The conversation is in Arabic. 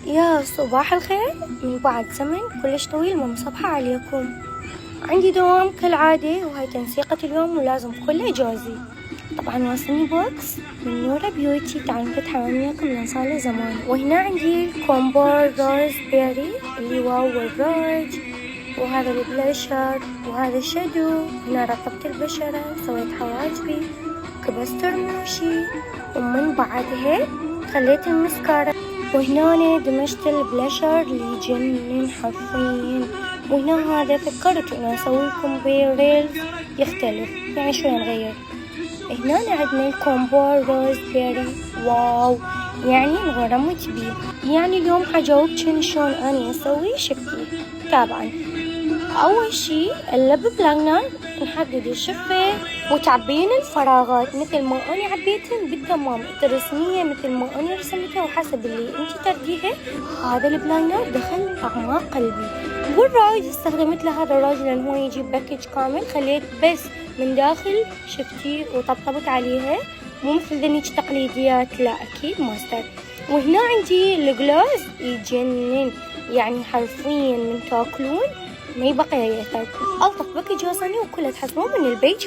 يا صباح الخير، من بعد زمن كلش طويل ما مصبحة عليكم. عندي دوام كالعادة وهاي تنسيقة اليوم ولازم كله جوزي. طبعا واصلني بوكس من نورا بيوتي، تعالوا نفتحها وياكم لأن صار زمان. وهنا عندي الكومبور روز بيري اللي واو والروج، وهذا البلاشر وهذا الشادو. هنا رطبت البشرة، سويت حواجبي، كبست رموشي، ومن بعدها خليت المسكارا، وهنا دمجت البلاشر اللي يجنن حرفيا. وهنا هذا فكرت انه اسوي لكم بيه ريلز يختلف، يعني شوي نغير. هنا عندنا الكومبور روز بيري، واو يعني انغرمت بيه. يعني اليوم حجاوبكن شلون اني اسوي شفتي. طبعا اول شي اللب بلاينر، نحدد الشفة وتعبين الفراغات مثل ما أنا عبيتن بالتمام، ترسميها مثل ما أنا رسمتها وحسب اللي انتي ترديها. هذا البلاينر دخل أعماق قلبي. والراج استخدمت له هذا الراج لأن هو يجيب باكج كامل، خليت بس من داخل شفتي وطبطبت عليها، مو مثل ذنيك تقليديات، لا أكيد ماستر. وهنا عندي الجلوز يجنن، يعني حرفيا من تاكلون ما يبقى يتاكل. ألطف باكج وصلني وكلها تحصلون من البيج.